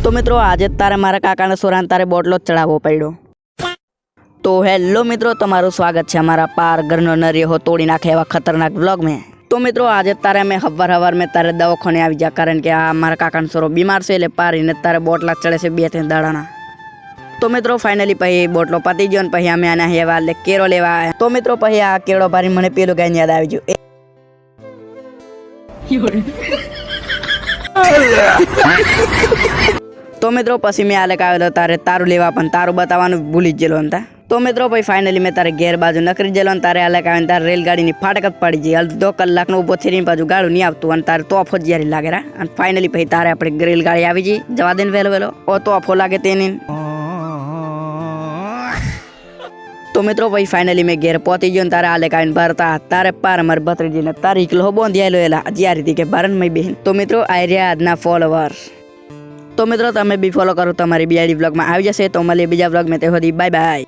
તો મિત્રો આજે તારે મારા કાકાના સોરાને તારે બોટલો જ ચડાવવો પડ્યો. તો હેલો મિત્રો, તમારું સ્વાગત છે અમારા પાર ઘરનો નરિયો તોડી નાખે એવા ખતરનાક વ્લોગ में. તો મિત્રો આજે તારે અમે હવાર મેં તારે દવાખાને આવી જા, કારણ કે આ મારા કાકાનો સોરો બીમાર છે એટલે પારીને તારે બોટલા ચડે છે 2-3 દાડાના. તો મિત્રો ફાઇનલી પછી બોટલો પતી ગયો ને પછી અમે આના હેવા એટલે કેળો લેવા આવ્યા. તો મિત્રો પછી આ કેળો ભારી મને પેલું ગાઈને યાદ આવી ગયું. તો મિત્રો પછી મેં આલેક આવેલો તારે તારું લેવા, પણ તારું બતાવવાનું ભૂલી જ ગયેલો હતા. તો મિત્રો પછી ફાઇનલી મેં તારે ઘેર બાજુ નકરી ગયેલો અને તારે આલેક આવીને તારે રેલગાડીની ફાટક જ પડી ગઈ. અડધો કલાકનો ઊભો થઈને બાજુ ગાડું નહીં આવતું અને તારે તોફો જ જ્યારે લાગે રા. અને ફાઇનલી પછી તારે આપણે રેલગાડી આવી જઈ જવા દે ને વહેલો ઓ તોફો લાગે તેની. તો મિત્રો પછી ફાઇનલી મેં ઘેર પહોંચી ગયો ને તારે આલેક આવીને ભરતા તારે પાર અમારે ભત્રીજીને તારી કિલો બોંધ્યાયેલો એલા જ્યાં રીતે કે ભરણમય બહેન. તો મિત્રો આ રહ્યા આજના ફોલોવર્સ. તો મિત્રો તમે બી ફોલો કરો, તમારી બીઆઈડી વ્લોગમાં આવી જશે. તો મળીએ બીજા વ્લોગમાં, તે સુધી બાય બાય.